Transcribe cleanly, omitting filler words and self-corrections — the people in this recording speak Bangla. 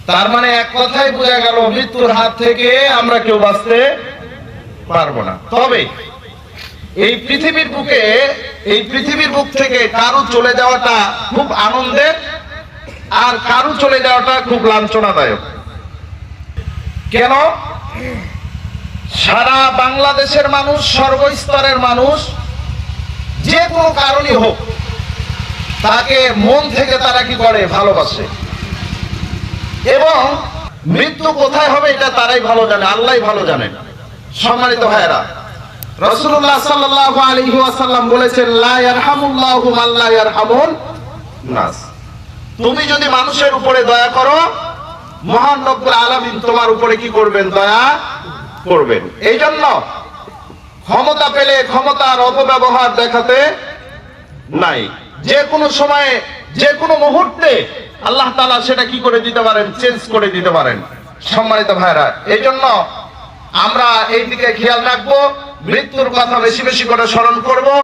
তার মানে এক কথাই বোঝা গেল মৃত্যুর হাত থেকে আমরা কেউ বাঁচতে পারবো না। তবে এই পৃথিবীর বুক থেকে কারো চলে যাওয়াটা খুব আনন্দের, আর কারো চলে যাওয়াটা খুব লাঞ্ছনাদায়ক। কেন? সারা বাংলাদেশের মানুষ, সর্বস্তরের মানুষ, যে কোনো কারণই হোক, তাকে মন থেকে তারা কি করে? ভালোবাসে। এবং মৃত্যু কোথায় হবে এটা তারাই ভালো জানে, আল্লাহই ভালো জানেন। সম্মানিত ভাইরা, রাসূলুল্লাহ সাল্লাল্লাহু আলাইহি ওয়াসাল্লাম বলেছেন, লা ইয়ারহামুল্লাহু মান লা ইয়ারহামুন নাস। তুমি যদি মানুষের উপরে দয়া করো, মহান রব্বুল আলামিন তোমার উপরে কি করবেন? দয়া করবেন। এই জন্য ক্ষমতা পেলে ক্ষমতার অপব্যবহার দেখাতে নাই। যে কোনো সময়ে, যে কোনো মুহূর্তে আল্লাহ তাআলা সেটা কি করে দিতে পারেন? চেঞ্জ করে দিতে পারেন। সম্মানিত ভাইরা, এই জন্য আমরা এই দিকে খেয়াল রাখবো, মৃত্যুর কথা বেশি বেশি করে স্মরণ করব।